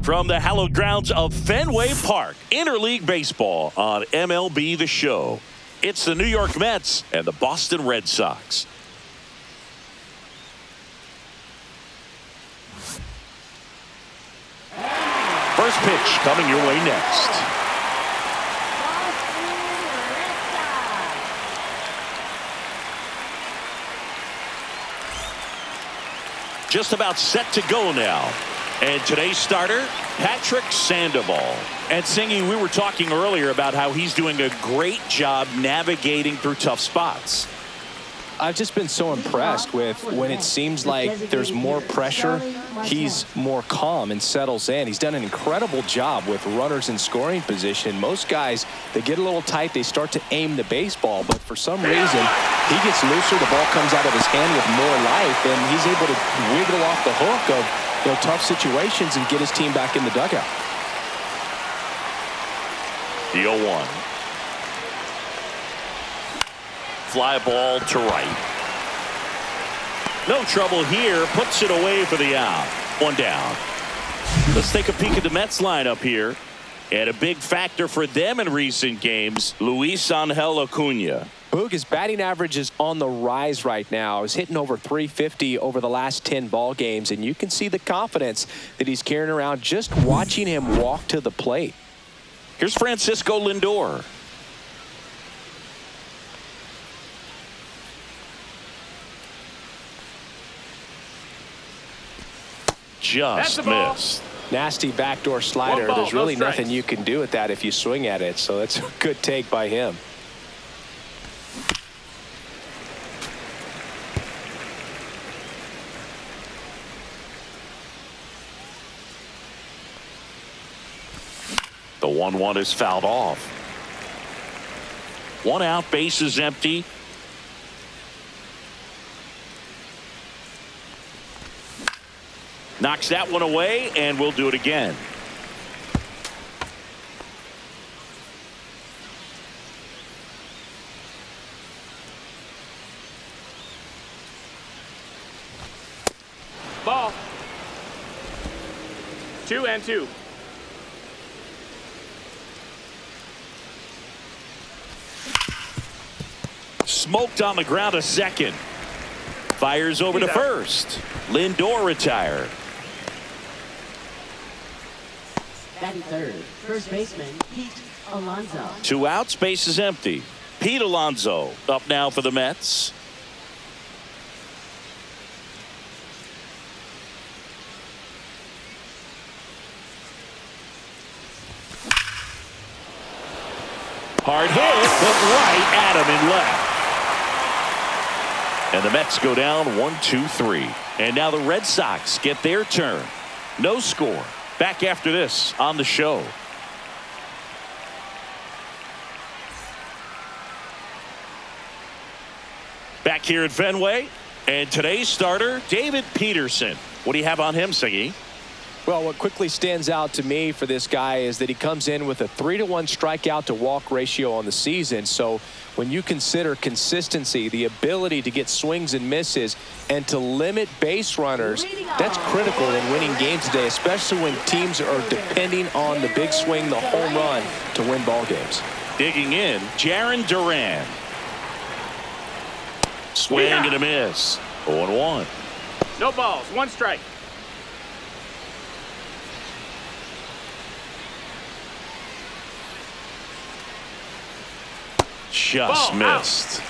From the hallowed grounds of Fenway Park, interleague baseball on MLB The Show. It's the New York Mets and the Boston Red Sox. First pitch coming your way next. Just about set to go now. And today's starter, Sandoval. And Singy, we were talking earlier about how he's doing a great job navigating through tough spots. I've just been so impressed with when it seems like there's more pressure, he's more calm and settles in. He's done an incredible job with runners in scoring position. Most guys, they get a little tight, they start to aim the baseball, but for some reason, he gets looser, the ball comes out of his hand with more life, and he's able to wiggle off the hook of tough situations and get his team back in the dugout. The 0-1. Fly ball to right. No trouble here. Puts it away for the out. One down. Let's take a peek at the Mets lineup here. And a big factor for them in recent games, Luis Angel Acuna. Boog, his batting average is on the rise right now. He's hitting over 350 over the last 10 ball games, and you can see the confidence that he's carrying around just watching him walk to the plate. Here's Francisco Lindor. Just missed. Nasty backdoor slider. There's really nothing you can do with that if you swing at it, so that's a good take by him. The 1-1 is fouled off. One out, base is empty. Knocks that one away, and we'll do it again. Ball. 2-2. Smoked on the ground to second. Fires over to first. Lindor retired. Batting third, first baseman Pete Alonso. Two outs, base is empty. Pete Alonso up now for the Mets. Hard hit, but right at him and left. And the Mets go down 1-2-3. And now the Red Sox get their turn. No score. Back after this on the show. Back here at Fenway. And today's starter, Peterson. What do you have on him, Siggy? Well, what quickly stands out to me for this guy is that he comes in with a 3-to-1 strikeout to walk ratio on the season. So when you consider consistency, the ability to get swings and misses and to limit base runners, that's critical in winning games today, especially when teams are depending on the big swing, the home run to win ball games. Digging in, Jarren Duran. Swing and a miss. 0-1. No balls, one strike. Just missed.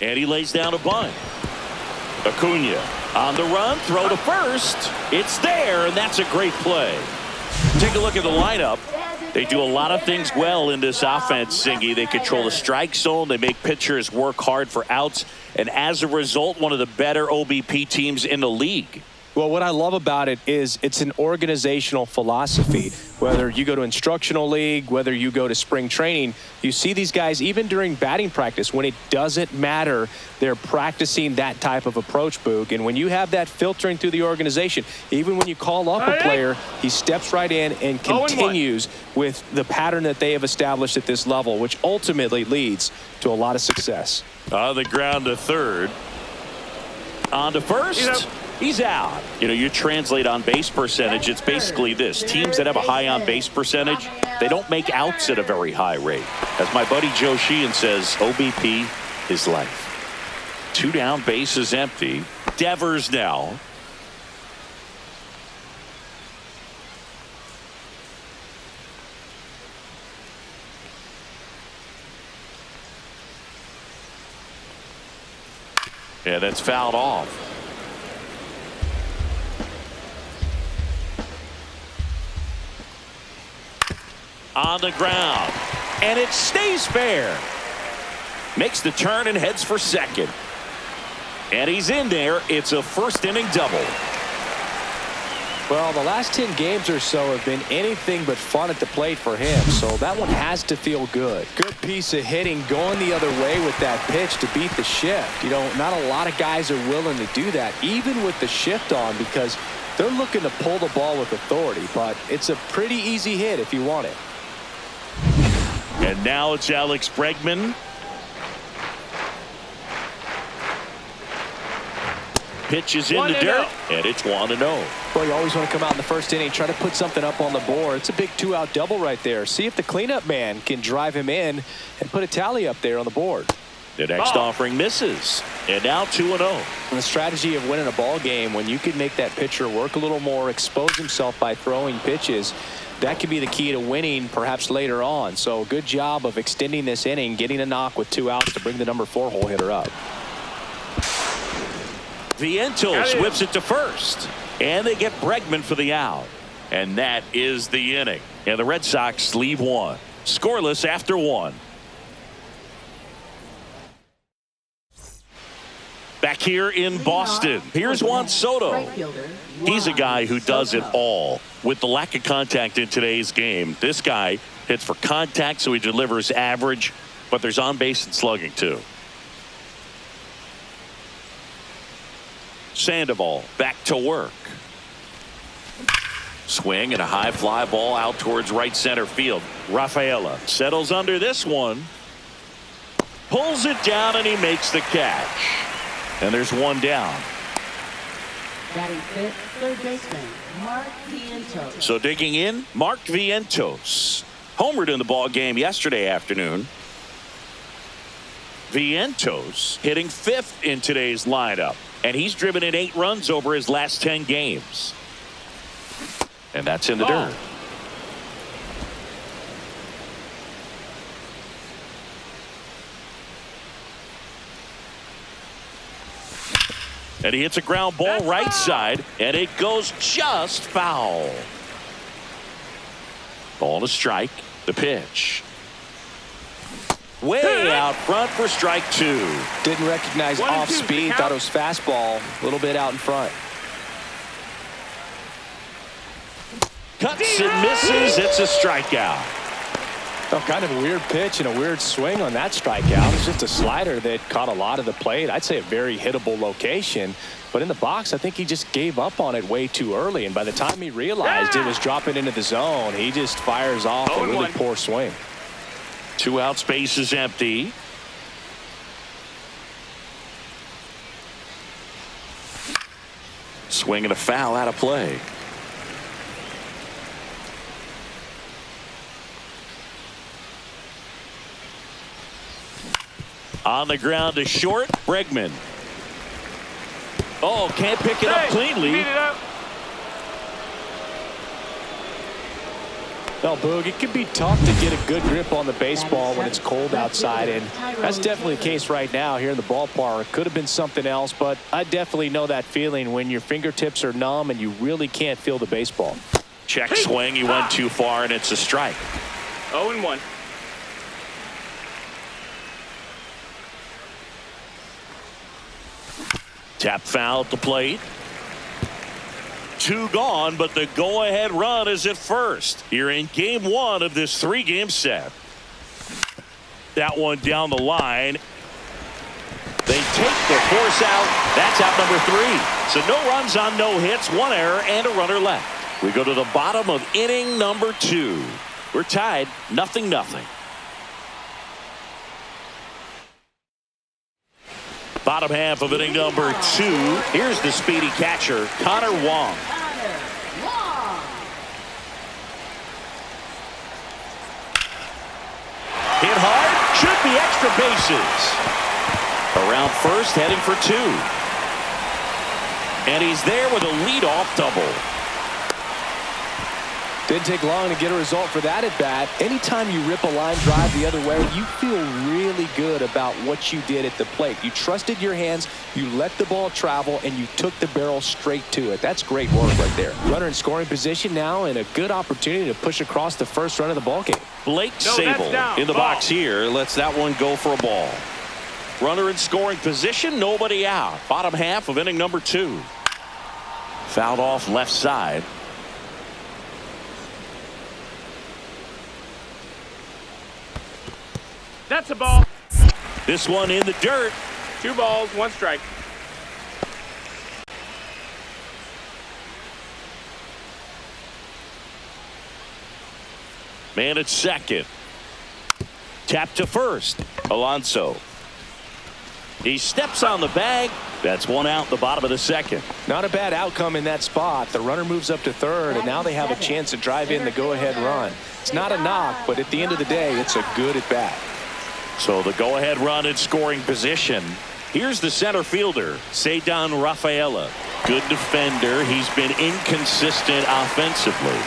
And he lays down a bunt. Acuna on the run, throw to first. It's there, and that's a great play. Take a look at the lineup. They do a lot of things well in this offense, Singy. They control the strike zone. They make pitchers work hard for outs. And as a result, one of the better OBP teams in the league. Well, what I love about it is it's an organizational philosophy. Whether you go to instructional league, whether you go to spring training, you see these guys even during batting practice when it doesn't matter, they're practicing that type of approach, Boog. And when you have that filtering through the organization, even when you call up a player, he steps right in and continues with the pattern that they have established at this level, which ultimately leads to a lot of success. On the ground to third. On to first. He's out. You know, you translate on base percentage, it's basically this. Teams that have a high on base percentage, they don't make outs at a very high rate. As my buddy Joe Sheehan says, OBP is life. 2 down, bases empty. Devers now. Yeah, that's fouled off. On the ground, and it stays fair. Makes the turn and heads for second. And he's in there. It's a first inning double. Well, the last 10 games or so have been anything but fun at the plate for him, so that one has to feel good. Good piece of hitting going the other way with that pitch to beat the shift. You know, not a lot of guys are willing to do that, even with the shift on, because they're looking to pull the ball with authority, but it's a pretty easy hit if you want it. And now it's Alex Bregman. Pitch is in the dirt, and it's 1-0. Well, you always want to come out in the first inning, try to put something up on the board. It's a big 2-out double right there. See if the cleanup man can drive him in and put a tally up there on the board. The next offering misses, and now 2-0. And the strategy of winning a ball game, when you can make that pitcher work a little more, expose himself by throwing pitches, that could be the key to winning perhaps later on. So good job of extending this inning, getting a knock with 2 outs to bring the number 4 hole hitter up. Vientos whips it to first, and they get Bregman for the out. And that is the inning. And the Red Sox leave 1. Scoreless after 1. Back here in Boston, here's Juan Soto. He's a guy who does it all. With the lack of contact in today's game, this guy hits for contact, so he delivers average, but there's on base and slugging too. Sandoval back to work. Swing and a high fly ball out towards right center field. Rafaela settles under this one. Pulls it down, and he makes the catch. And there's 1 down. Batting fifth, third baseman, Mark Vientos. So digging in, Mark Vientos. Homered in the ball game yesterday afternoon. Vientos hitting 5th in today's lineup. And he's driven in 8 runs over his last 10 games. And that's in the dirt. And he hits a ground ball right side, and it goes just foul. Ball to strike. The pitch. Way out front for strike 2. Didn't recognize off speed, thought it was fastball, a little bit out in front. Cuts and misses. It's a strikeout. Oh, kind of a weird pitch and a weird swing on that strikeout. It's just a slider that caught a lot of the plate. I'd say a very hittable location. But in the box, I think he just gave up on it way too early. And by the time he realized it was dropping into the zone, he just fires off a really poor swing. 2 outs, base is empty. Swing and a foul out of play. On the ground to short, Bregman. Oh, can't pick it up cleanly. Well, Boog, it can be tough to get a good grip on the baseball when it's cold outside, and that's definitely the case right now here in the ballpark. Could have been something else, but I definitely know that feeling when your fingertips are numb and you really can't feel the baseball. Check swing, he went too far, and it's a strike. 0-1. Tap foul at the plate. 2 gone, but the go-ahead run is at first. Here in game 1 of this 3-game set. That one down the line. They take the force out. That's out number 3. So no runs on no hits, 1 error, and a runner left. We go to the bottom of inning number 2. We're tied 0-0. Bottom half of inning number 2. Here's the speedy catcher, Connor Wong. Hit hard, should be extra bases. Around first, heading for 2. And he's there with a leadoff double. Didn't take long to get a result for that at bat. Anytime you rip a line drive the other way, you feel really good about what you did at the plate. You trusted your hands, you let the ball travel, and you took the barrel straight to it. That's great work right there. Runner in scoring position now, and a good opportunity to push across the first run of the ball game. Blake Sable in the box here lets that one go for a ball. Runner in scoring position, nobody out. Bottom half of inning number 2. Fouled off left side. That's a ball. This one in the dirt. 2 balls, 1 strike. Man at second. Tap to first. Alonso. He steps on the bag. That's 1 out in the bottom of the second. Not a bad outcome in that spot. The runner moves up to third, and now they have a chance to drive in the go-ahead run. It's not a knock, but at the end of the day, it's a good at bat. So the go-ahead run in scoring position. Here's the center fielder, Ceddanne Rafaela. Good defender. He's been inconsistent offensively.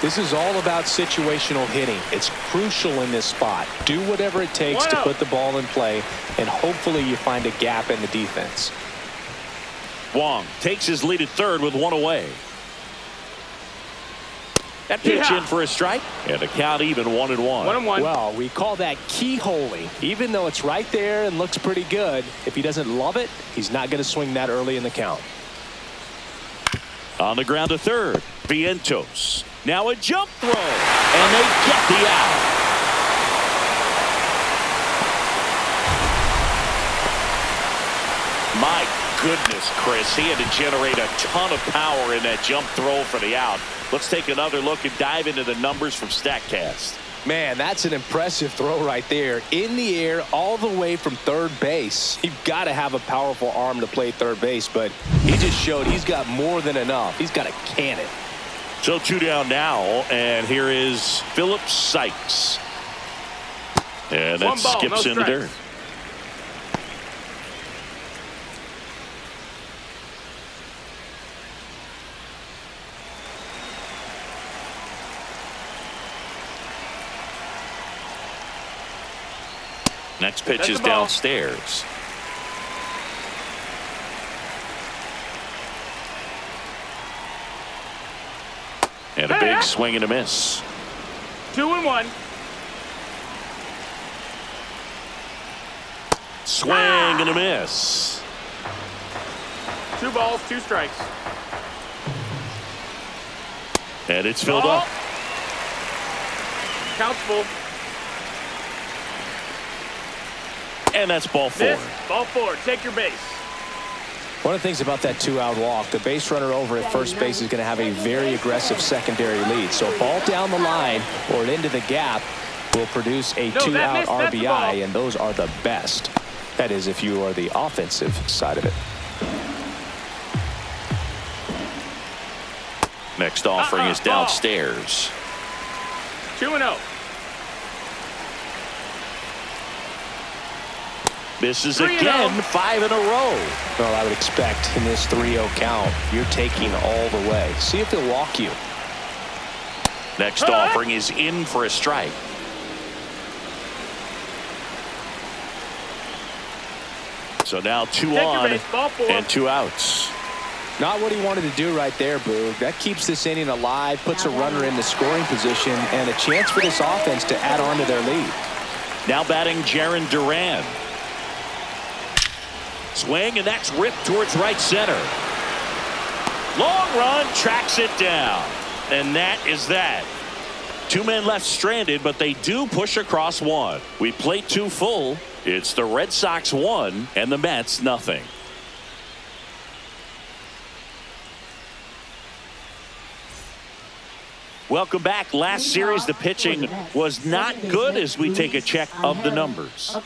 This is all about situational hitting. It's crucial in this spot. Do whatever it takes to put the ball in play, and hopefully you find a gap in the defense. Wong takes his lead at third with 1 away. That pitch in for a strike, and the count even 1-1. 1-1. Well, we call that keyholing. Even though it's right there and looks pretty good, if he doesn't love it, he's not going to swing that early in the count. On the ground to third, Vientos. Now a jump throw, and they get the out. My goodness, Chris, he had to generate a ton of power in that jump throw for the out. Let's take another look and dive into the numbers from StatCast. Man, that's an impressive throw right there. In the air, all the way from third base. You've got to have a powerful arm to play third base, but he just showed he's got more than enough. He's got a cannon. So 2 down now, and here is Philip Sykes. And that skips in the dirt. Next pitch is downstairs. And a big swing and a miss. 2-1. Swing and a miss. 2 balls, 2 strikes. And it's filled up. Count's full. And that's ball 4. Ball 4. Take your base. One of the things about that 2-out walk, the base runner over at first base is going to have a very aggressive secondary lead. So a ball down the line or into the gap will produce a 2-out RBI, and those are the best. That is, if you are the offensive side of it. Next offering is downstairs. 2-0. Misses again, 5 in a row. Well, I would expect in this 3-0 count, you're taking all the way. See if he'll walk you. Next offering is in for a strike. So now 2 on and 2 outs. Not what he wanted to do right there, Boog. That keeps this inning alive, puts a runner in the scoring position, and a chance for this offense to add on to their lead. Now batting Jarren Duran. Swing, and that's ripped towards right center. Long run, tracks it down. And that is that. 2 men left stranded, but they do push across 1. We play 2 full. It's the Red Sox 1 and the Mets nothing. Welcome back. Last series, the pitching was not good as we take a check of the numbers.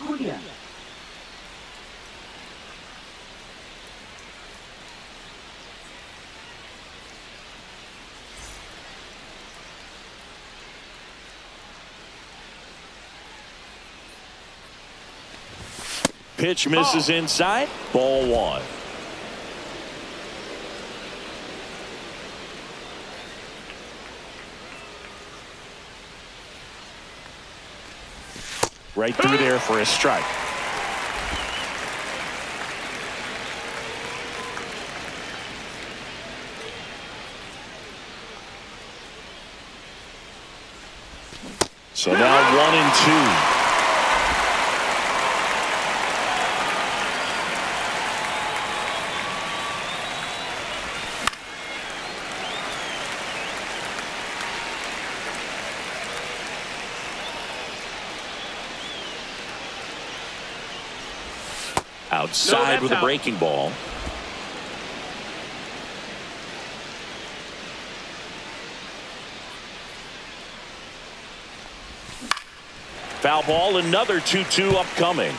pitch misses inside. Ball one. Right through there for a strike. So now 1-2. Outside with a breaking ball. Foul ball, another 2-2 upcoming.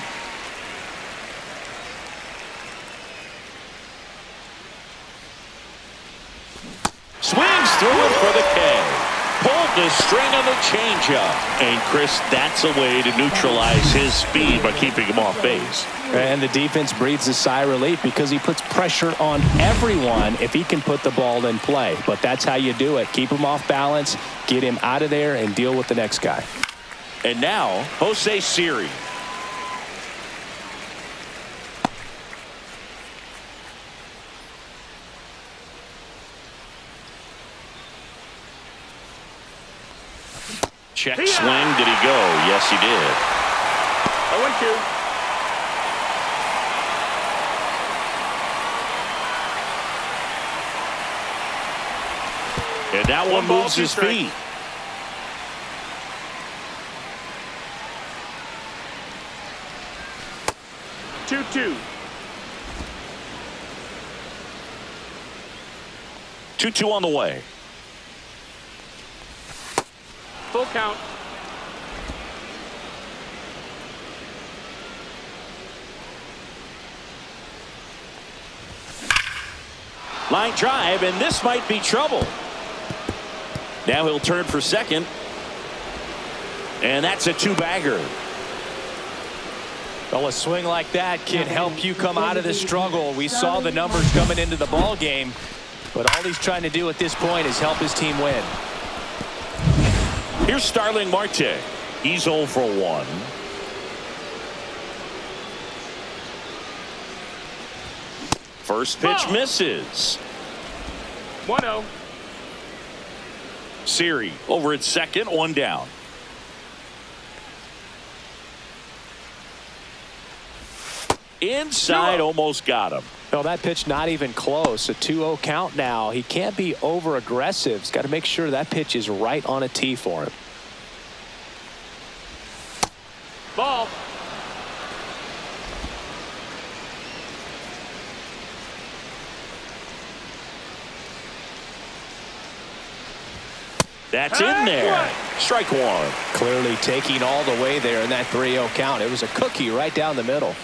Swings through it for the K. Pulled the string on the changeup. And Chris, that's a way to neutralize his speed by keeping him off base. And the defense breathes a sigh of relief because he puts pressure on everyone if he can put the ball in play. But that's how you do it. Keep him off balance, get him out of there, and deal with the next guy. And now, Jose Siri. Check swing. Did he go? Yes, he did. 0-2. And that one moves his feet. Two. 2-2 on the way. Full count. Line drive, and this might be trouble. Now he'll turn for second. And that's a two-bagger. Well, a swing like that can help you come out of the struggle. We saw the numbers coming into the ball game, but all he's trying to do at this point is help his team win. Here's Starling Marte. He's 0 for 1. First pitch misses. 1-0. Siri over at second, one down. Inside, almost got him. No, that pitch not even close. A 2-0 count now. He can't be over aggressive. He's got to make sure that pitch is right on a tee for him. Ball. That's in there. Strike one. Clearly taking all the way there in that 3-0 count. It was a cookie right down the middle.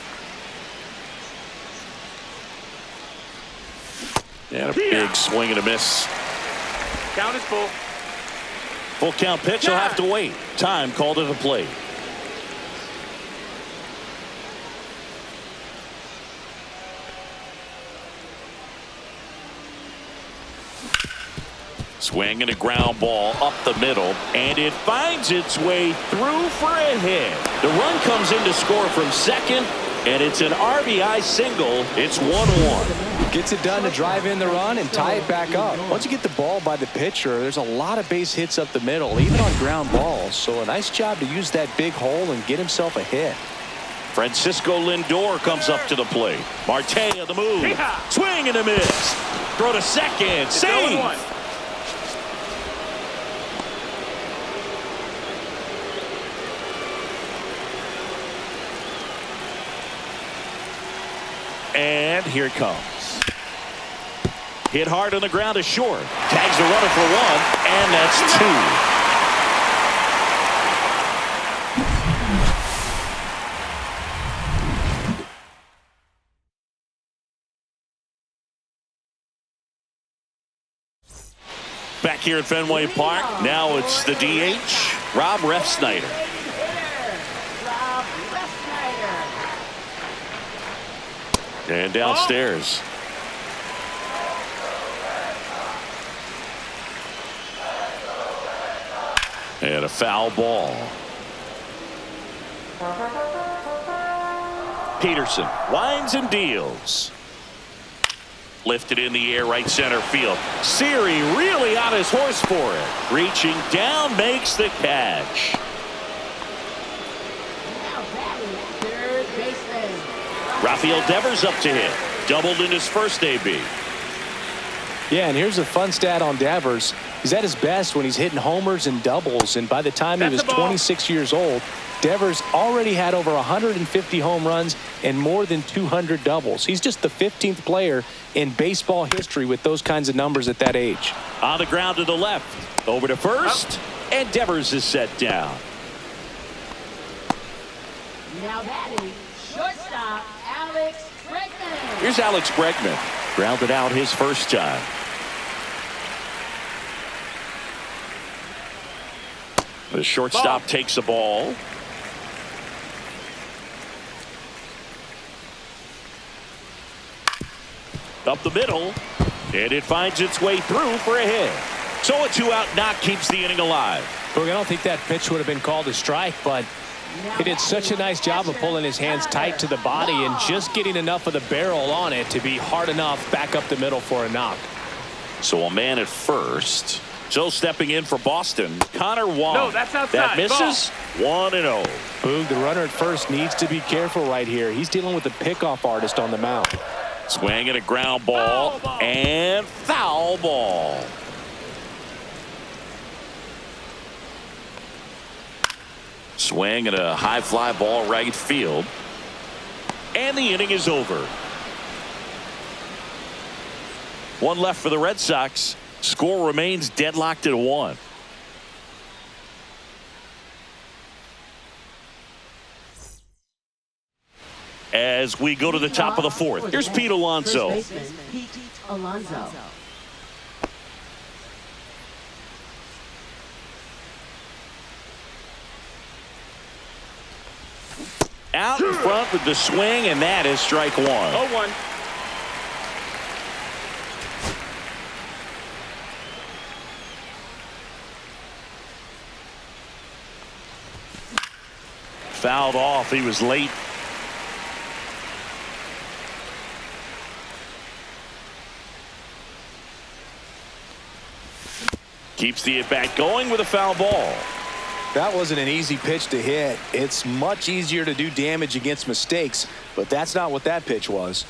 And a big swing and a miss. Count is full. Full count pitch. He'll have to wait. Time called at the plate. Swing and a ground ball up the middle, and it finds its way through for a hit. The run comes in to score from second, and it's an RBI single. It's 1-1. Gets it done to drive in the run and tie it back up. Once you get the ball by the pitcher, there's a lot of base hits up the middle, even on ground balls. So a nice job to use that big hole and get himself a hit. Francisco Lindor comes up to the plate. Marte on the move. Swing and a miss. Throw to second. Save. And here it comes. Hit hard on the ground to short. Tags the runner for one, and that's two. Back here at Fenway Park, now it's the DH, Rob Refsnyder. And downstairs. And a foul ball. Peterson winds and deals. Lifted in the air, right center field. Siri really on his horse for it. Reaching down, makes the catch. Now batting, third baseman. Rafael Devers up to hit. Doubled in his first AB. Yeah, and here's a fun stat on Devers. He's at his best when he's hitting homers and doubles, and by the time he was 26 years old, Devers already had over 150 home runs and more than 200 doubles. He's just the 15th player in baseball history with those kinds of numbers at that age. On the ground to the left. Over to first. And Devers is set down. Now batting, shortstop, Alex Bregman. Here's Alex Bregman. Grounded out his first time. The shortstop takes the ball. Up the middle. And it finds its way through for a hit. So a 2-out knock keeps the inning alive. Look, I don't think that pitch would have been called a strike, but he did such a nice job of pulling his hands tight to the body and just getting enough of the barrel on it to be hard enough back up the middle for a knock. So a man at first. So stepping in for Boston, Connor Wong. No, that's outside. That misses. 1-0. Boog, the runner at first needs to be careful right here. He's dealing with a pickoff artist on the mound. Swing and a ground ball. And foul ball. Swing and a high fly ball right field. And the inning is over. One left for the Red Sox. Score remains deadlocked at 1. As we go to the top of the fourth, here's Pete Alonso. First baseman, Pete Alonso. Out in front with the swing, and that is strike 1. 0-1. Fouled off. He was late. Keeps the at-bat going with a foul ball. That wasn't an easy pitch to hit. It's much easier to do damage against mistakes, but that's not what that pitch was.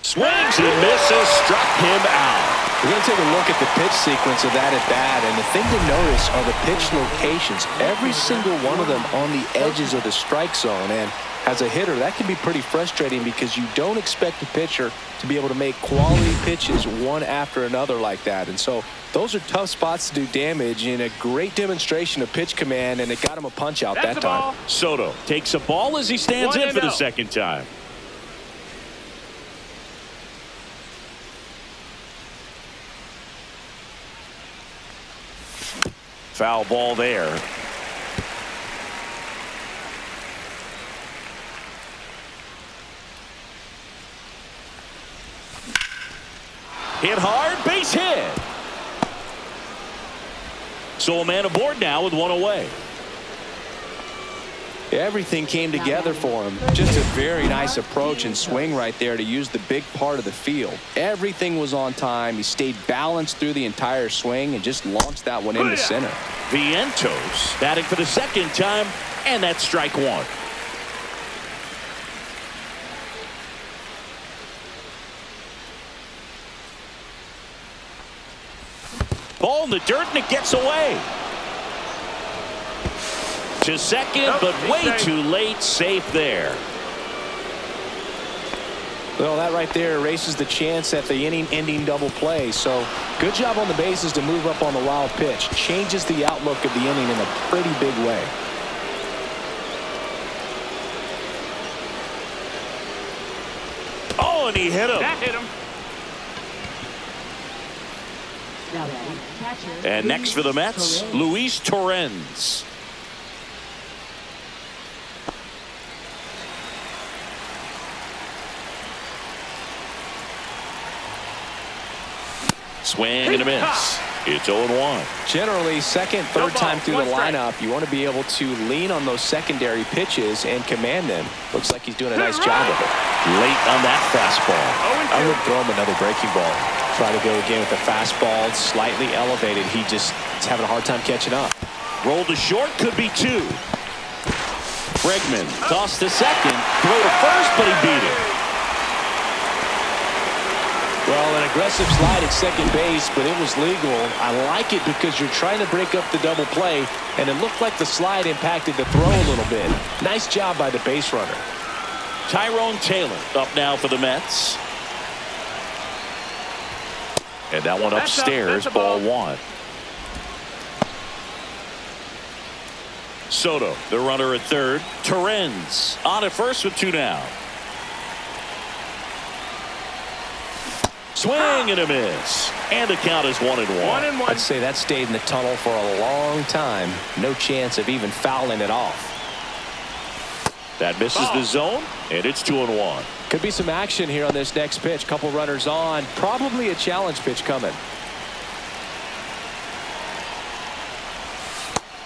Swings and misses, struck him out. We're going to take a look at the pitch sequence of that at-bat, and the thing to notice are the pitch locations. Every single one of them on the edges of the strike zone, and as a hitter, that can be pretty frustrating because you don't expect a pitcher to be able to make quality pitches one after another like that. And so those are tough spots to do damage, and a great demonstration of pitch command, and it got him a punch out that time. Soto takes a ball as he stands in for the second time. Foul ball there. Hit hard, base hit. So a man aboard now with one away. Everything came together for him. Just a very nice approach and swing right there to use the big part of the field. Everything was on time. He stayed balanced through the entire swing and just launched that one into center. Vientos batting for the second time, and that's strike 1. Ball in the dirt, and it gets away. To second, but way too late. Safe there. Well, that right there erases the chance at the inning-ending double play. So good job on the bases to move up on the wild pitch. Changes the outlook of the inning in a pretty big way. Oh, and he hit him. That hit him. Now batting, catcher, And next for the Mets, Torres. Luis Torrens. Swing and a miss. It's 0-1. Generally, second, third time through the lineup, you want to be able to lean on those secondary pitches and command them. Looks like he's doing a nice job of it. Late on that fastball. I would throw him another breaking ball. Try to go again with the fastball, slightly elevated. He just is having a hard time catching up. Roll to short, could be 2. Bregman tossed to second, throw to first, but he beat it. Well, an aggressive slide at second base, but it was legal. I like it because you're trying to break up the double play, and it looked like the slide impacted the throw a little bit. Nice job by the base runner. Tyrone Taylor up now for the Mets. And that one upstairs, ball 1. Soto, the runner at third. Torrens on at first with 2 down. Swing and a miss. And the count is 1-1. 1-1. I'd say that stayed in the tunnel for a long time. No chance of even fouling it off. That misses the zone, and it's 2-1. Could be some action here on this next pitch. Couple runners on. Probably a challenge pitch coming.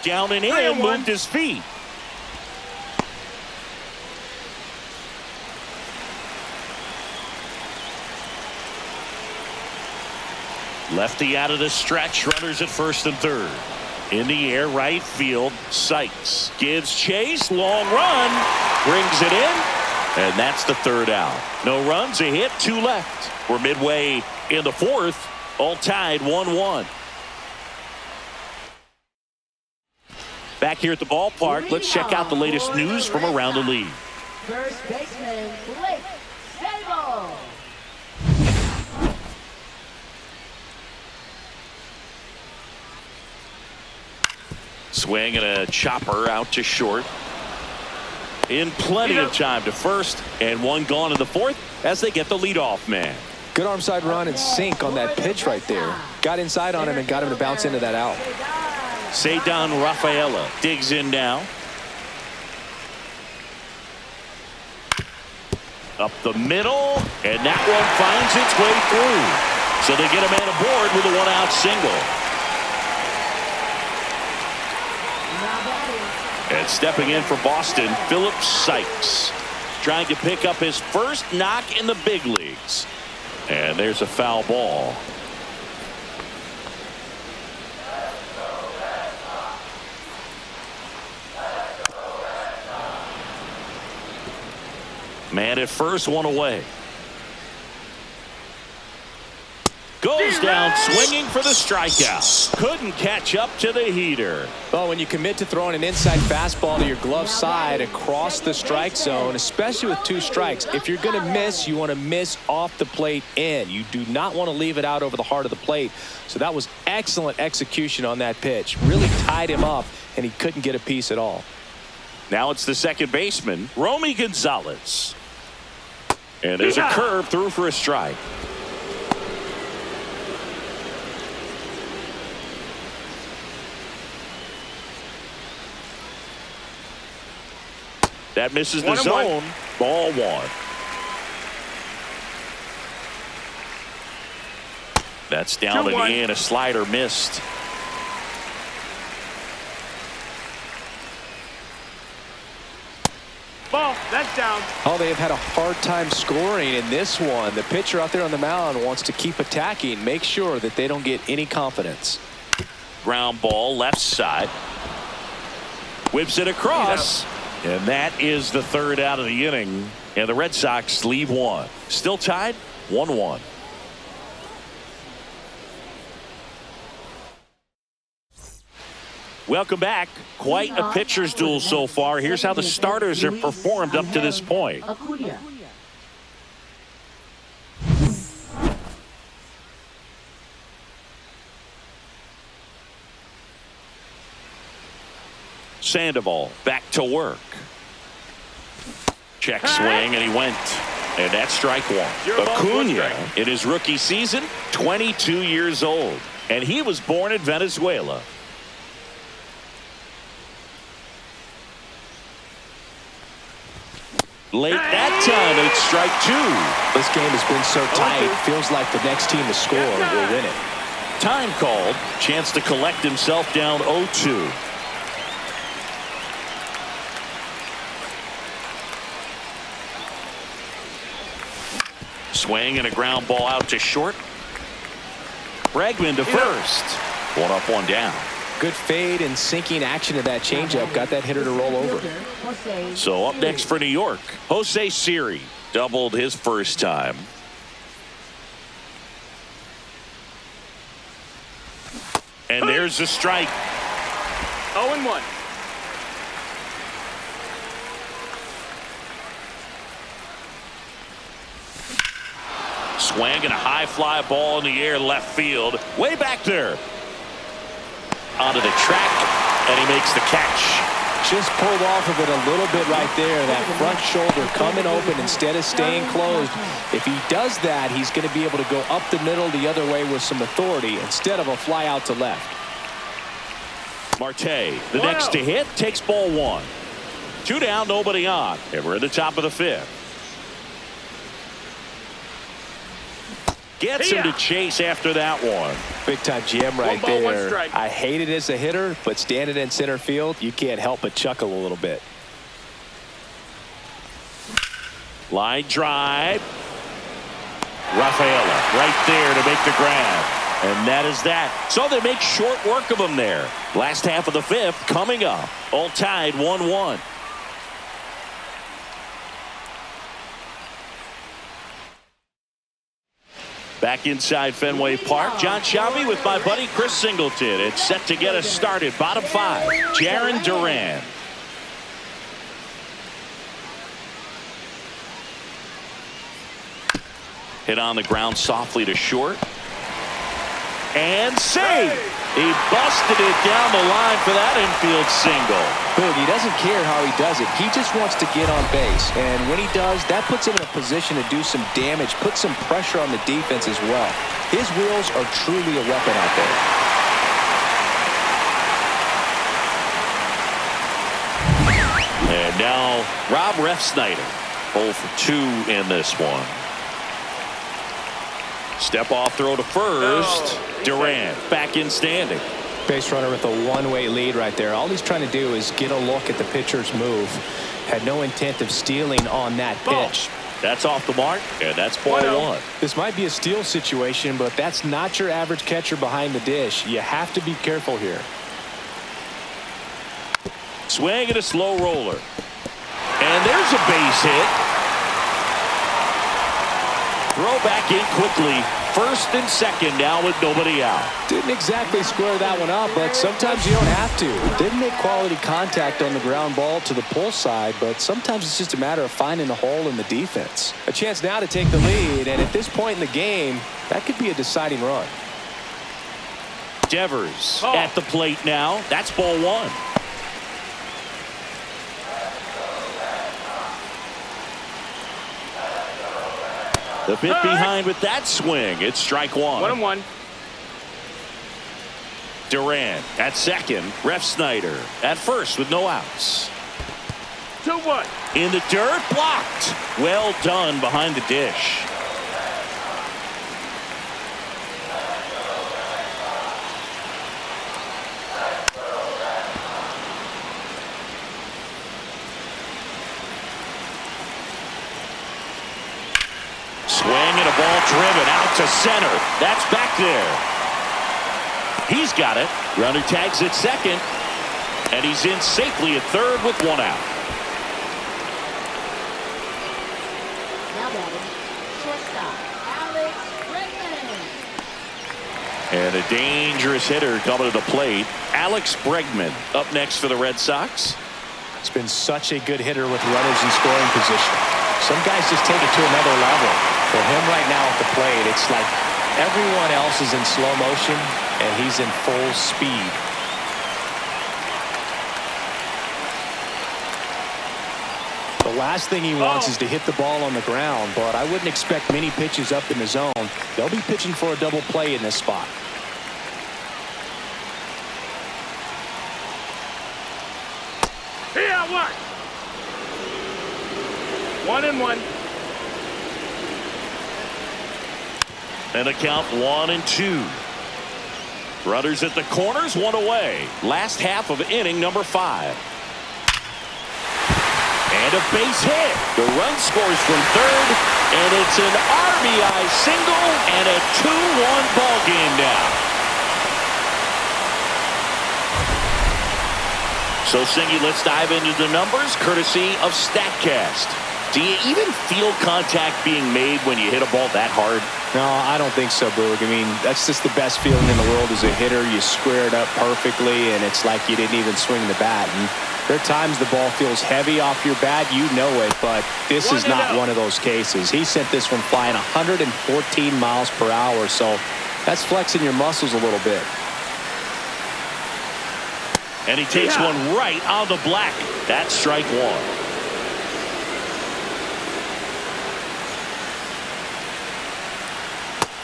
Down and in, moved his feet. Lefty out of the stretch, runners at first and third. In the air, right field, Sykes gives chase, long run, brings it in, and that's the third out. No runs, a hit, 2 left. We're midway in the fourth, all tied 1-1. Back here at the ballpark, let's check out the latest news from around the league. First baseman, BOS-P.Sandoval. Swing and a chopper out to short. In plenty of time to first, and 1 gone in the fourth as they get the leadoff man. Good arm side run and sink on that pitch right there. Got inside on him and got him to bounce into that out. Cedar Rafaela digs in now. Up the middle, and that one finds its way through. So they get a man aboard with a 1-out single. And stepping in for Boston, Philip Sykes, trying to pick up his first knock in the big leagues. And there's a foul ball. Man at first, 1 away. Goes down swinging for the strikeout. Couldn't catch up to the heater. Well, when you commit to throwing an inside fastball to your glove side across the strike zone, especially with 2 strikes, if you're going to miss, you want to miss off the plate in. You do not want to leave it out over the heart of the plate. So that was excellent execution on that pitch. Really tied him up, and he couldn't get a piece at all. Now it's the second baseman, Romy Gonzalez. And there's a curve through for a strike. That misses the zone. Ball 1. That's down and in. A slider missed. Ball, that's down. Oh, they have had a hard time scoring in this one. The pitcher out there on the mound wants to keep attacking, make sure that they don't get any confidence. Ground ball, left side. Whips it across. And that is the third out of the inning. And the Red Sox leave 1. Still tied, 1-1. Welcome back. Quite a pitcher's duel so far. Here's how the starters have performed up to this point. Sandoval back to work. Check swing, and he went. And that's strike 1. Acuna in his rookie season, 22 years old. And he was born in Venezuela. Late that time, and it's strike 2. This game has been so tight. Feels like the next team to score will win it. Time called. Chance to collect himself down 0-2. Swing and a ground ball out to short. Bregman to first. One up, one down. Good fade and sinking action to that changeup. Got that hitter to roll over. So up next for New York, Jose Siri doubled his first time. And there's a strike. 0-1. Swing and a high fly ball in the air left field. Way back there. Onto the track, and he makes the catch. Just pulled off of it a little bit right there. That front shoulder coming open instead of staying closed. If he does that, he's going to be able to go up the middle the other way with some authority instead of a fly out to left. Marte, the next to hit, takes ball one. 2 down, nobody on. And we're at the top of the 5th. Gets him to chase after that one. Big time jam right One ball, one there. strike. I hate it as a hitter, but standing in center field, you can't help but chuckle a little bit. Line drive. Rafaela right there to make the grab. And that is that. So they make short work of him there. Last half of the 5th coming up. All tied 1-1. Back inside Fenway Park, John Shabby with my buddy Chris Singleton. It's set to get us started. Bottom 5, Jarren Duran. Hit on the ground softly to short. And save. He busted it down the line for that infield single. Boog, he doesn't care how he does it. He just wants to get on base. And when he does, that puts him in a position to do some damage, put some pressure on the defense as well. His wheels are truly a weapon out there. And now Rob Refsnyder, 0 for 2 in this one. Step off throw to first. Durant back in standing. Base runner with a one-way lead right there. All he's trying to do is get a look at the pitcher's move. Had no intent of stealing on that pitch. That's off the mark, and that's ball 1. This might be a steal situation, but that's not your average catcher behind the dish. You have to be careful here. Swing and a slow roller. And there's a base hit. Throw back in quickly. First and second now with nobody out. Didn't exactly square that one up, but sometimes you don't have to. Didn't make quality contact on the ground ball to the pull side, but sometimes it's just a matter of finding the hole in the defense. A chance now to take the lead, and at this point in the game, that could be a deciding run. Devers at the plate now. That's ball 1. The bit behind with that swing. It's strike 1. 1-1. Durant at second. Refsnyder at first with no outs. 2-1. In the dirt, blocked. Well done behind the dish. Swing and a ball driven out to center. That's back there. He's got it. Runner tags at second. And he's in safely at third with 1 out. Now batting, shortstop, Alex Bregman. And a dangerous hitter coming to the plate. Alex Bregman up next for the Red Sox. It's been such a good hitter with runners in scoring position. Some guys just take it to another level. For him right now at the plate, it's like everyone else is in slow motion and he's in full speed. The last thing he wants is to hit the ball on the ground, but I wouldn't expect many pitches up in the zone. They'll be pitching for a double play in this spot. Here, what? 1-1. And a count 1-2. Runners at the corners, one away. Last half of inning number 5. And a base hit. The run scores from third, and it's an RBI single and a 2-1 ball game now. So, Singy, let's dive into the numbers, courtesy of StatCast. Do you even feel contact being made when you hit a ball that hard? No, I don't think so, Boog. I mean, that's just the best feeling in the world as a hitter. You square it up perfectly, and it's like you didn't even swing the bat. And there are times the ball feels heavy off your bat. You know it, but this is not one of those cases. He sent this one flying 114 miles per hour, so that's flexing your muscles a little bit. And he takes one right on the black. That's strike 1.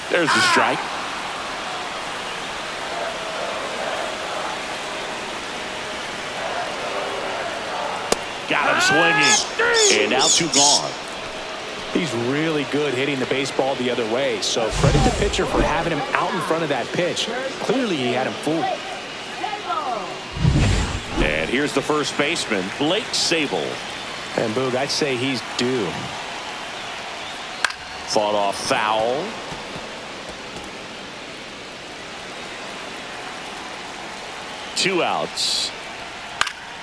There's the strike. Got him swinging. And now 2 gone. He's really good hitting the baseball the other way, so credit the pitcher for having him out in front of that pitch. Clearly he had him fooled. And here's the first baseman, Blake Sabol. And Boog, I'd say he's due. Fought off foul. Two outs.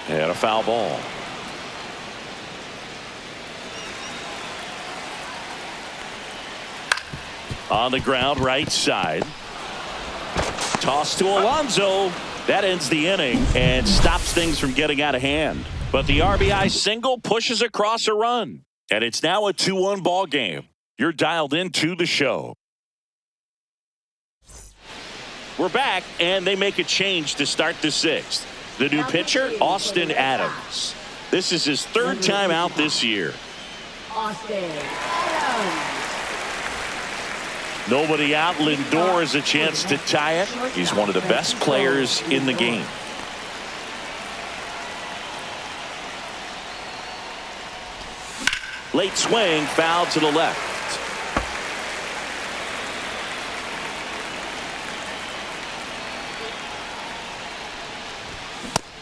And a foul ball. On the ground, right side. Toss to Alonso. That ends the inning and stops things from getting out of hand. But the RBI single pushes across a run. And it's now a 2-1 ball game. You're dialed into the show. We're back, and they make a change to start the 6th. The new pitcher, Austin Adams. This is his 3rd time out this year. Austin Adams. Nobody out. Lindor has a chance to tie it. He's one of the best players in the game. Late swing, foul to the left.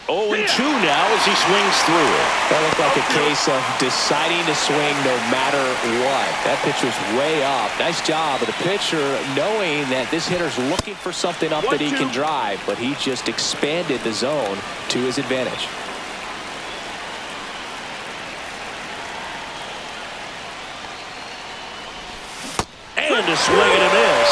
0-2 now as he swings through it. That looked like a case of deciding to swing no matter what. That pitch was way up. Nice job of the pitcher knowing that this hitter's looking for something up that he can drive, but he just expanded the zone to his advantage. And a swing and a miss.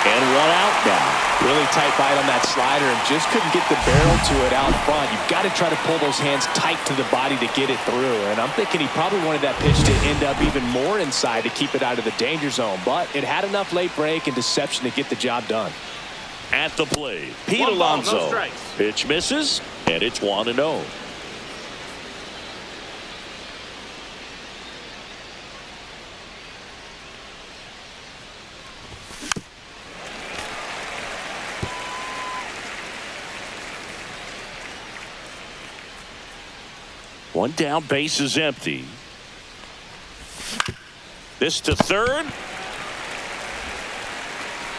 And 1 out now. Really tight bite on that slider and just couldn't get the barrel to it out front. You've got to try to pull those hands tight to the body to get it through. And I'm thinking he probably wanted that pitch to end up even more inside to keep it out of the danger zone. But it had enough late break and deception to get the job done. At the plate, Pete Alonso. Pitch misses, and it's 1-0. One down, base is empty. This to third.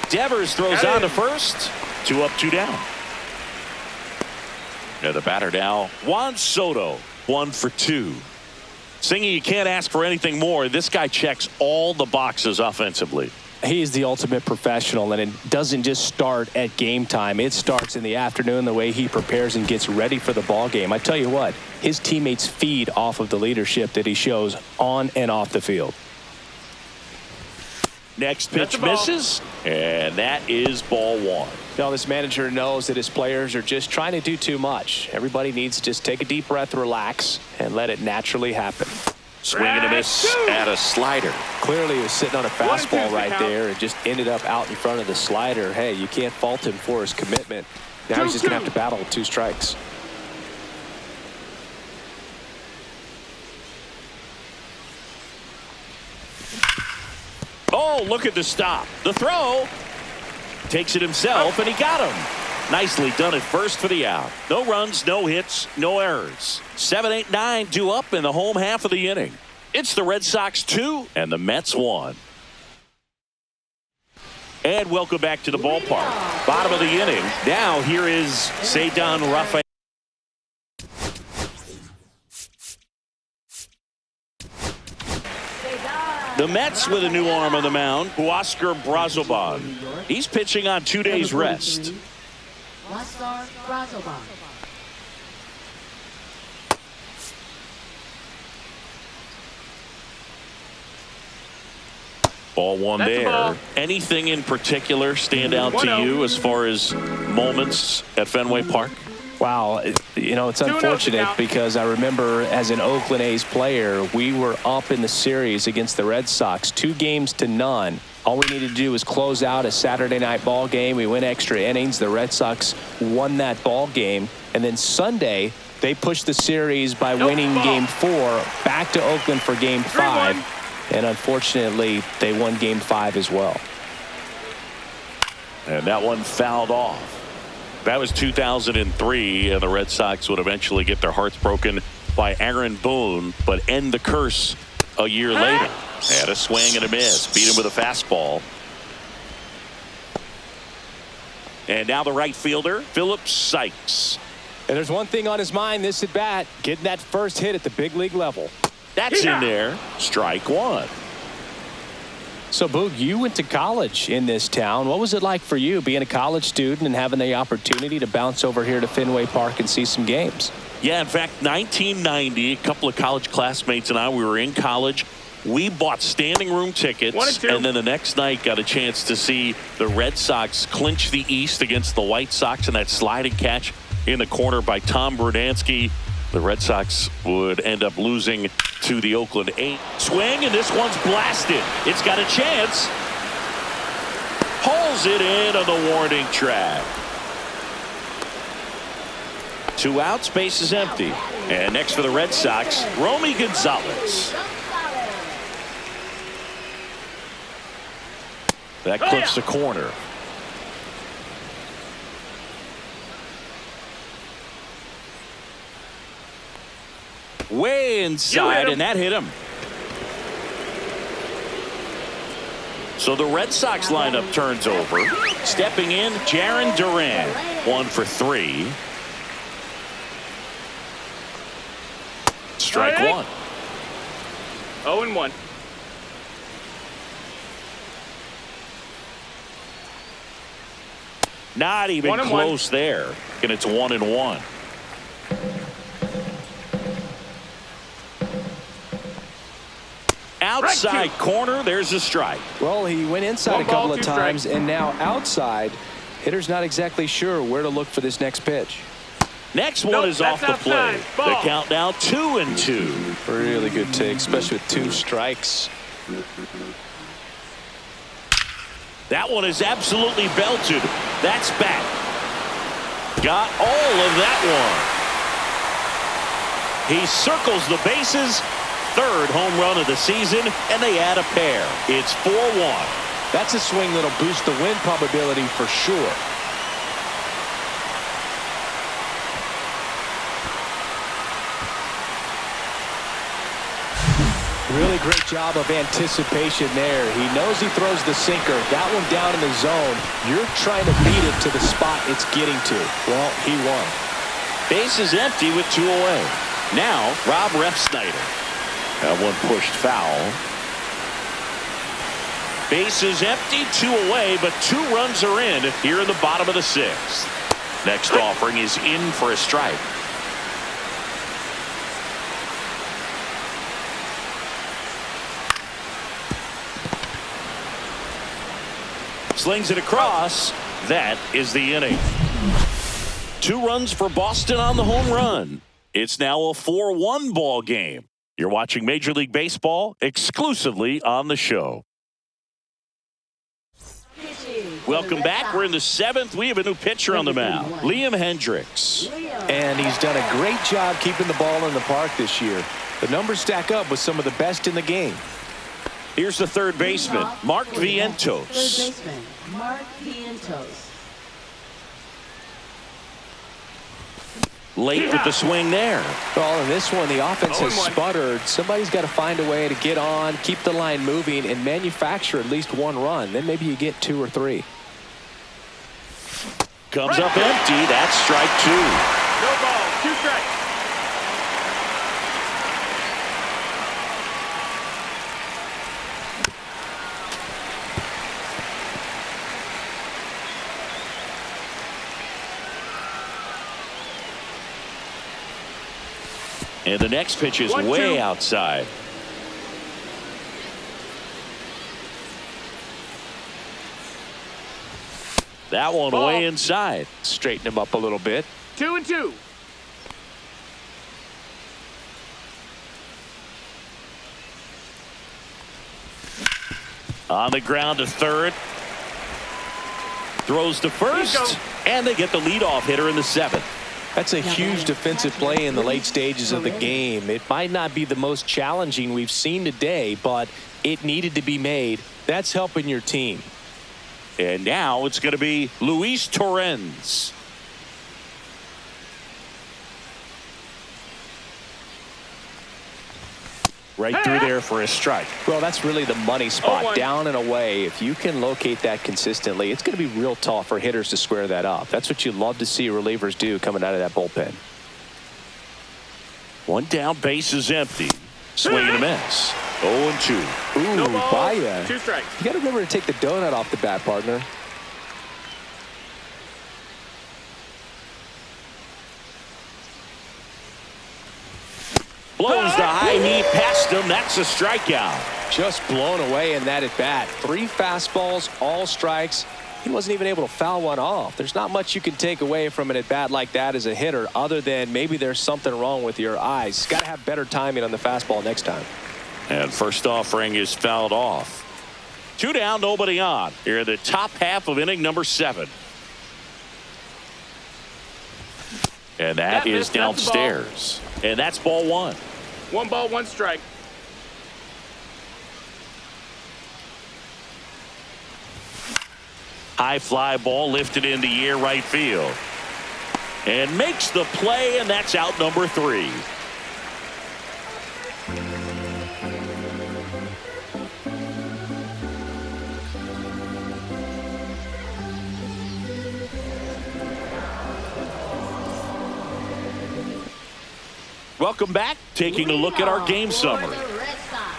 Devers throws on to first. 2 up, 2 down. And the batter now, Juan Soto, 1 for 2. Singy, you can't ask for anything more. This guy checks all the boxes offensively. He's the ultimate professional, and it doesn't just start at game time. It starts in the afternoon, the way he prepares and gets ready for the ball game. I tell you what, his teammates feed off of the leadership that he shows on and off the field. Next pitch misses, and that is ball 1. Now, this manager knows that his players are just trying to do too much. Everybody needs to just take a deep breath, relax, and let it naturally happen. Swing and a miss at a slider. Clearly he was sitting on a fastball right there and just ended up out in front of the slider. Hey, you can't fault him for his commitment. Now he's just going to have to battle with 2 strikes. Oh, look at the stop. The throw. Takes it himself, and he got him. Nicely done at first for the out. No runs, no hits, no errors. 7, 8, 9 due up in the home half of the inning. It's the Red Sox 2 and the Mets 1. And welcome back to the ballpark. Bottom of the inning. Now here is Ceddanne Rafael. The Mets with a new arm on the mound, Oscar Brazoban. He's pitching on 2 days rest. Ball one That's there. a ball. Anything in particular stand out to 1-0. you as far as moments at Fenway Park? Wow, you know, it's 2-0 unfortunate now. because I remember as an Oakland A's player, we were up in the series against the Red Sox, 2-0. All we needed to do was close out a Saturday night ball game. We went extra innings. The Red Sox won that ball game. And then Sunday, they pushed the series by winning Game 4 back to Oakland for Game 5. 3-1. And unfortunately, they won Game 5 as well. And that one fouled off. That was 2003, and the Red Sox would eventually get their hearts broken by Aaron Boone, but end the curse a year later. Had a swing and a miss. Beat him with a fastball. And now the right fielder, Philip Sykes. And there's one thing on his mind this at bat, getting that first hit at the big league level. That's in there. Strike one. So, Boog, you went to college in this town. What was it like for you being a college student and having the opportunity to bounce over here to Fenway Park and see some games? Yeah, in fact, 1990, a couple of college classmates and I, we were in college. We bought standing room tickets, 1 and 2. and then the next night got a chance to see the Red Sox clinch the East against the White Sox in that sliding catch in the corner by Tom Brudansky. The Red Sox would end up losing to the Oakland A's. Swing, and this one's blasted. It's got a chance. Pulls it in on the warning track. 2 outs, base is empty. And next for the Red Sox, Romy Gonzalez. That clips the corner. Way inside, and that hit him. So the Red Sox lineup turns over. Stepping in, Jarren Duran. 1 for 3. Strike one. 0-1. Not even 1-1. close there. And it's 1-1. Outside corner, there's a strike. Well, he went inside One a couple ball, of 2 times, strikes. and now outside. Hitter's not exactly sure where to look for this next pitch. Next one Nope, is off that's the plate. outside. The Ball. count now 2-2. Really good take, especially with 2 strikes. That one is absolutely belted. That's back. Got all of that one. He circles the bases. 3rd home run of the season, and they add a pair. It's 4-1. That's a swing that'll boost the win probability for sure. Really great job of anticipation there. He knows he throws the sinker. That one down in the zone. You're trying to beat it to the spot it's getting to. Well, he won. Base is empty with 2 away. Now, Rob Refsnyder. That one pushed foul. Base is empty, 2 away, but 2 runs are in here in the bottom of the 6th. Next offering is in for a strike. Slings it across. That is the inning. 2 runs for Boston on the home run. It's now a 4-1 ball game. You're watching Major League Baseball exclusively on the show. Welcome back. We're in the 7th. We have a new pitcher on the mound, Liam Hendricks. And he's done a great job keeping the ball in the park this year. The numbers stack up with some of the best in the game. Here's the 3rd baseman, Mark Vientos. 3rd baseman, Mark Vientos. late with the swing there. Well, in this one, the offense has 0-1. sputtered. Somebody's got to find a way to get on, keep the line moving, and manufacture at least one run. Then maybe you get 2 or 3. Comes up empty. That's strike 2. No ball. 2 strikes. And the next pitch is 1-2. way outside. That one Ball. way inside. Straighten him up a little bit. 2-2. On the ground to third. Throws to first. And they get the leadoff hitter in the 7th. That's a huge defensive play in the late stages of the game. It might not be the most challenging we've seen today, but it needed to be made. That's helping your team. And now it's going to be Luis Torrens. Right through there for a strike. Well, that's really the money spot, 0-1. down and away. If you can locate that consistently, it's going to be real tough for hitters to square that up. That's what you love to see relievers do coming out of that bullpen. One down, base is empty. Swing and a miss. 0-2. Ooh, No ball. Baya. 2 strikes. You got to remember to take the donut off the bat, partner. Blows the high heat past him. That's a strikeout. Just blown away in that at bat. 3 fastballs, all strikes. He wasn't even able to foul one off. There's not much you can take away from an at bat like that as a hitter, other than maybe there's something wrong with your eyes. Got to have better timing on the fastball next time. And first offering is fouled off. 2 down, nobody on. Here in the top half of inning number 7. And that That is missed. That's the ball. downstairs. And that's ball 1. 1 ball, 1 strike. High fly ball lifted in the air right field. And makes the play, and that's out number 3. Welcome back. Taking a look at our game summary. For the Red Sox,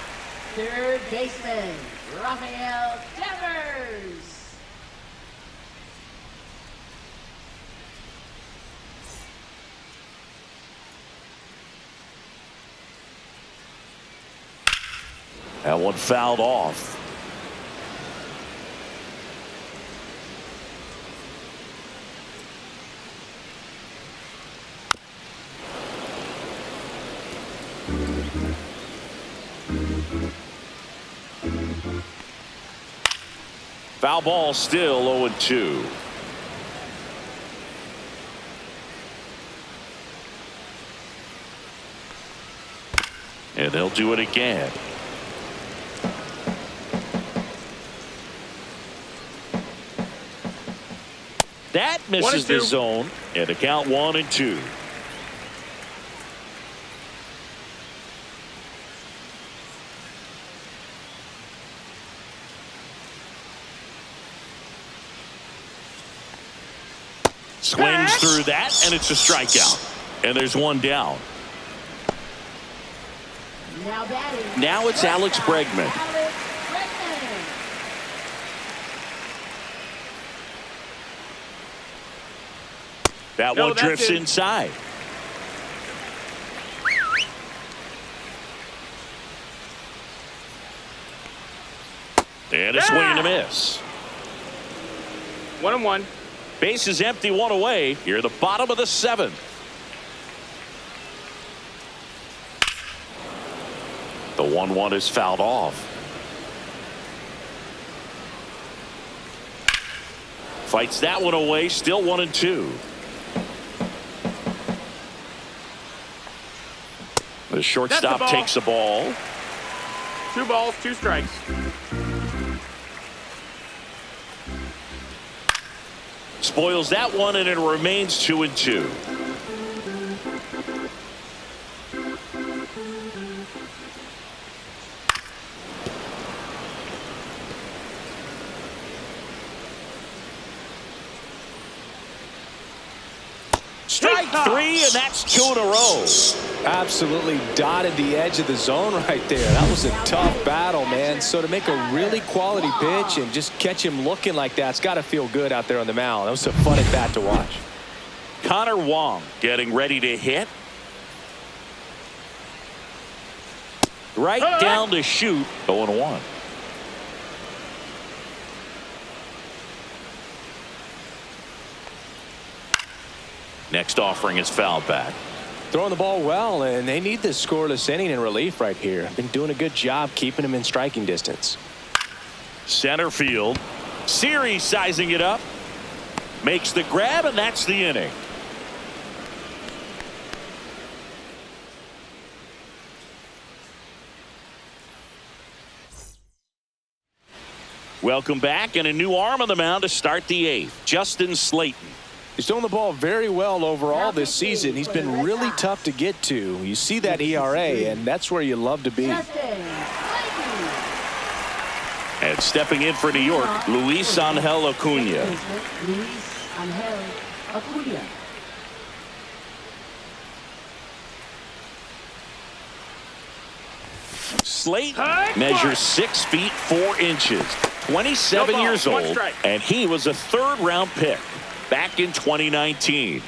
third baseman, Rafael Devers. That one fouled off. Foul ball, still 0-2. And they'll do it again. That misses the 1-2. zone. And the count 1-2. Swings through that, and it's a strikeout. And there's 1 down. Now batting. Now it's Alex Bregman. Alex Bregman. That No, one that's drifts it. inside. And a swing and a miss. 1-1. Base is empty, 1 away. Here at the bottom of the 7th. The 1-1 is fouled off. Fights that one away, still 1-2. The shortstop ball. takes the ball. 2 balls, 2 strikes. Spoils that one, and it remains 2-2. strike three, and that's 2 in a row. Absolutely dotted the edge of the zone right there. That was a tough battle, man. So to make a really quality pitch and just catch him looking like that, it's got to feel good out there on the mound. That was a fun at bat to watch. Connor Wong getting ready to hit. Right down to shoot. 0-1. Next offering is foul back. Throwing the ball well, and they need this scoreless inning in relief right here. Been doing a good job keeping him in striking distance. Center field. Series sizing it up. Makes the grab, and that's the inning. Welcome back, and a new arm on the mound to start the 8th. Justin Slayton. He's throwing the ball very well overall this season. He's been really tough to get to. You see that ERA, and that's where you love to be. And stepping in for New York, Luis Angel Acuna. Slayton measures 6 feet 4 inches, 27 years old, and he was a 3rd-round pick back in 2019.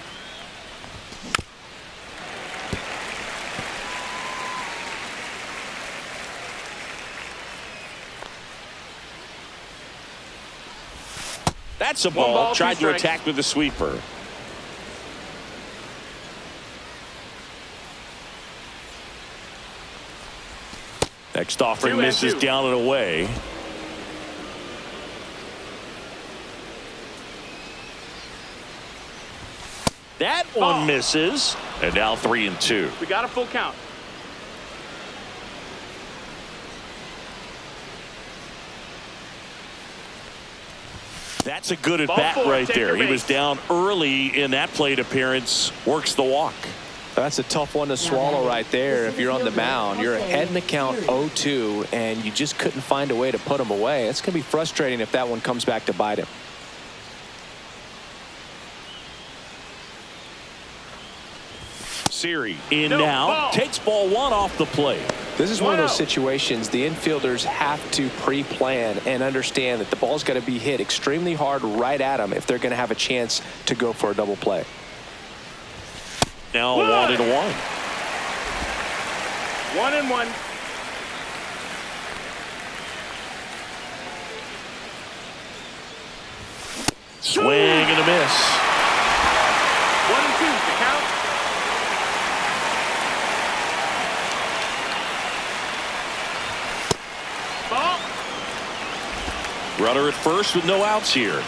That's a ball. Tried to attack with a sweeper. Next offering misses down and away. That one misses. And now 3-2. We got a full count. That's a good at bat right there. He was down early in that plate appearance. Works the walk. That's a tough one to swallow right there. If you're on the mound, you're ahead in the count 0-2, and you just couldn't find a way to put him away. It's going to be frustrating if that one comes back to bite him. Siri in now. Takes ball 1 off the plate. This is one of those situations the infielders have to pre-plan and understand that the ball's got to be hit extremely hard right at them if they're going to have a chance to go for a double play. Now 1-1. 1-1. Swing and a miss. 1-2 to count. Ball. Runner at first with no outs here.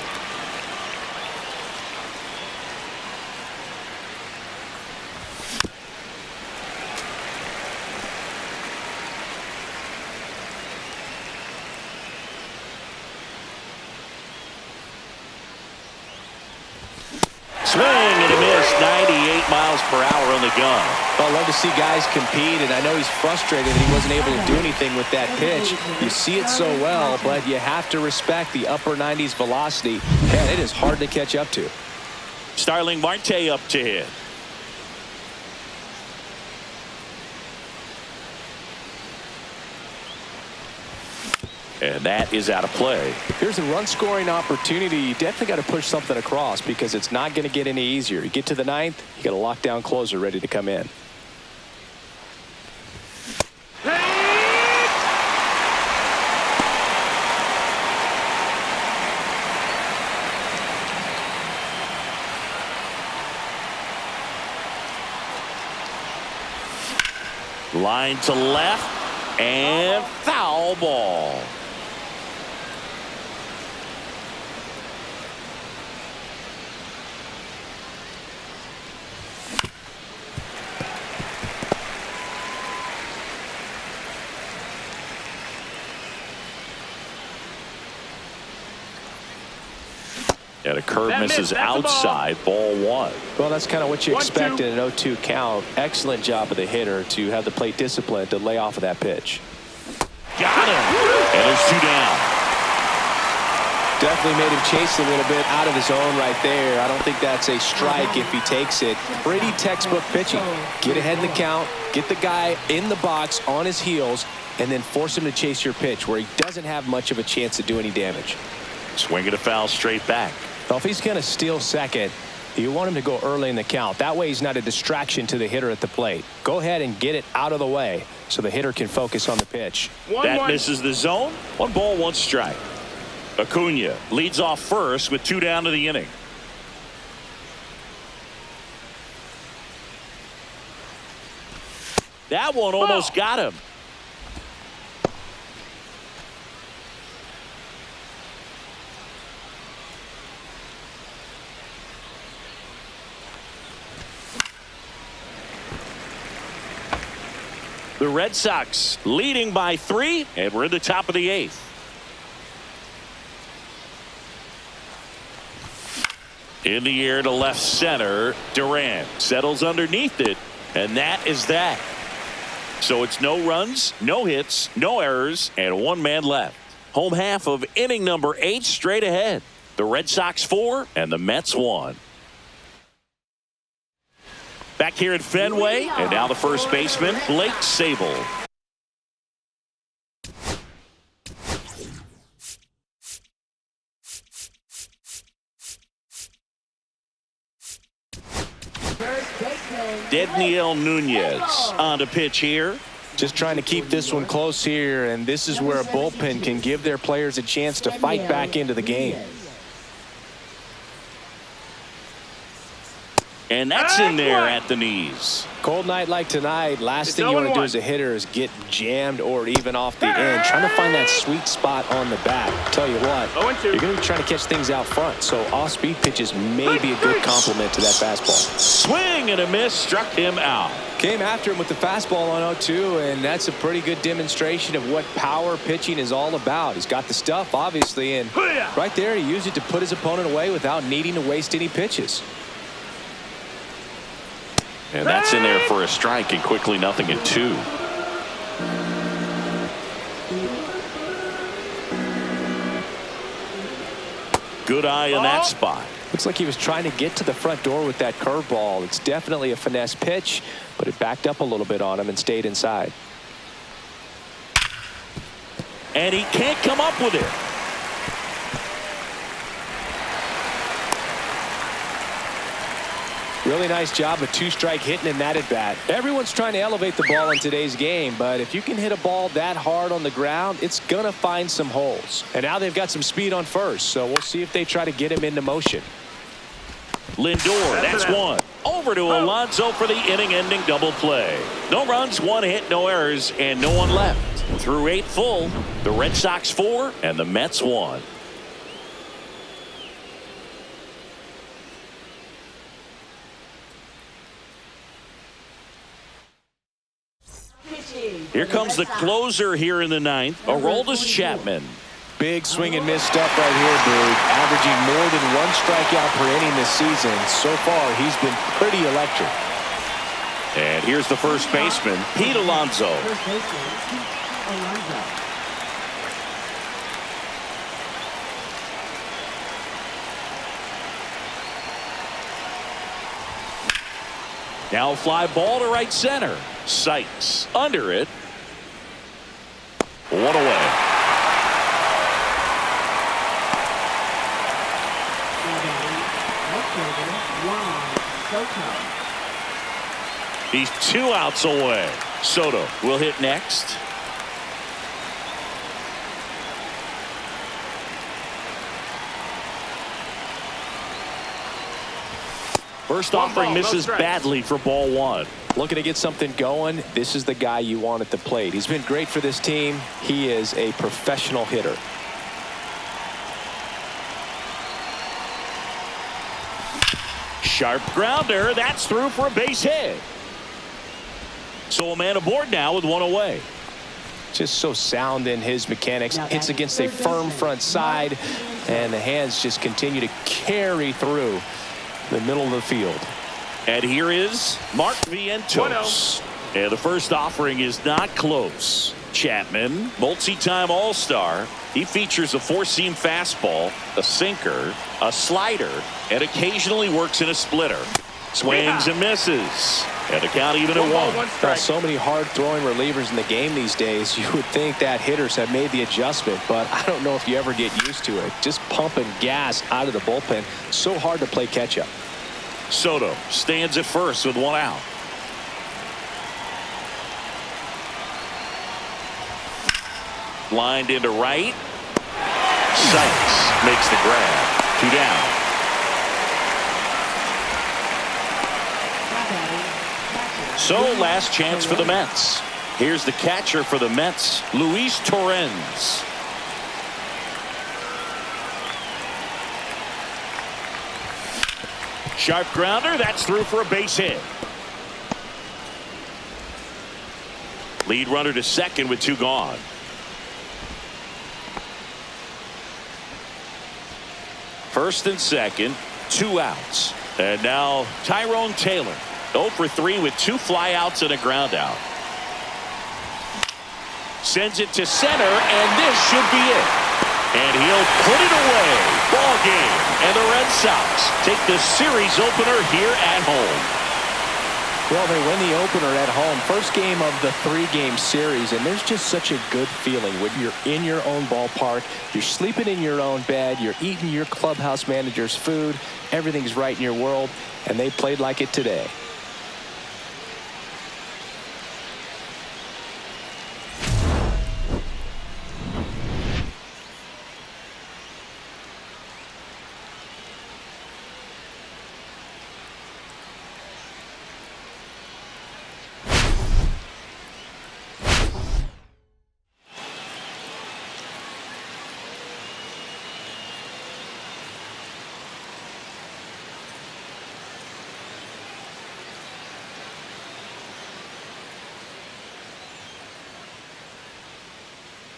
Swing and a miss. 98 miles per hour on the gun. Well, I love to see guys compete, and I know he's frustrated that he wasn't able to do anything with that pitch. You see it so well, but you have to respect the upper 90s velocity. Man, it is hard to catch up to. Starling Marte up to hit. And that is out of play. Here's a run-scoring opportunity. You definitely got to push something across because it's not going to get any easier. You get to the 9th, you got a lockdown closer ready to come in. Line to left and foul ball. And a curve misses outside, ball 1. Well, that's kind of what you expect in an 0-2 count. Excellent job of the hitter to have the plate discipline to lay off of that pitch. Got him. And there's 2 down. Definitely made him chase a little bit out of his own right there. I don't think that's a strike if he takes it. Pretty textbook pitching. Get ahead in the count, get the guy in the box on his heels, and then force him to chase your pitch where he doesn't have much of a chance to do any damage. Swinging a foul straight back. Well, if he's going to steal second, you want him to go early in the count. That way he's not a distraction to the hitter at the plate. Go ahead and get it out of the way so the hitter can focus on the pitch. That misses the zone. 1 ball, 1 strike. Acuna leads off first with 2 down to the inning. That one almost got him. The Red Sox leading by 3, and we're in the top of the 8th. In the air to left center, Durant settles underneath it, and that is that. So it's no runs, no hits, no errors, and 1 man left. Home half of inning number 8 straight ahead. The Red Sox 4 and the Mets 1. Back here at Fenway, and now the first baseman, Blake Sable. Dedniel Nunez on to pitch here. Just trying to keep this one close here, and this is where a bullpen can give their players a chance to fight back into the game. And that's in there at the knees. Cold night like tonight, last thing you want to do as a hitter is get jammed or even off the end. Trying to find that sweet spot on the bat. Tell you what, you're going to be trying to catch things out front, so off-speed pitches may be a good complement to that fastball. Swing and a miss, struck him out. Came after him with the fastball on 0-2, and that's a pretty good demonstration of what power pitching is all about. He's got the stuff, obviously, and right there he used it to put his opponent away without needing to waste any pitches. And that's in there for a strike, and quickly 0-2. Good eye in that spot. Looks like he was trying to get to the front door with that curveball. It's definitely a finesse pitch, but it backed up a little bit on him and stayed inside. And he can't come up with it. Really nice job of 2-strike hitting in that at bat. Everyone's trying to elevate the ball in today's game, but if you can hit a ball that hard on the ground, it's going to find some holes. And now they've got some speed on first, so we'll see if they try to get him into motion. Lindor, that's 1. Over to Alonso for the inning-ending double play. No runs, 1 hit, no errors, and no one left. Through 8 full, the Red Sox 4 and the Mets 1. Here comes the closer here in the 9th, Aroldis Chapman. Big swing and miss stuff right here, Boog. Averaging more than 1 strikeout per inning this season. So far, he's been pretty electric. And here's the first baseman, Pete Alonso. Now a fly ball to right center. Sykes under it. 1 away. He's 2 outs away. Soto will hit next. First offering misses badly for ball 1. Looking to get something going. This is the guy you want at the plate. He's been great for this team. He is a professional hitter. Sharp grounder. That's through for a base hit. So a man aboard now with 1 away. Just so sound in his mechanics. Hits against a firm front side, and the hands just continue to carry through the middle of the field. And here is Mark Vientos. And the first offering is not close. Chapman, multi-time All-Star. He features a four-seam fastball, a sinker, a slider, and occasionally works in a splitter. Swings and misses. And the count even at 1. Now, so many hard-throwing relievers in the game these days, you would think that hitters have made the adjustment, but I don't know if you ever get used to it. Just pumping gas out of the bullpen. So hard to play catch-up. Soto stands at first with 1 out. Lined into right. Sykes makes the grab. 2 down. So last chance for the Mets. Here's the catcher for the Mets, Luis Torrens. Sharp grounder. That's through for a base hit. Lead runner to second with 2 gone. First and second, 2 outs. And now Tyrone Taylor, 0 for 3 with 2 flyouts and a ground out. Sends it to center, and this should be it. And he'll put it away. Ball game. And the Red Sox take the series opener here at home. Well, they win the opener at home. First game of the 3-game series, and there's just such a good feeling when you're in your own ballpark, you're sleeping in your own bed, you're eating your clubhouse manager's food, everything's right in your world, and they played like it today.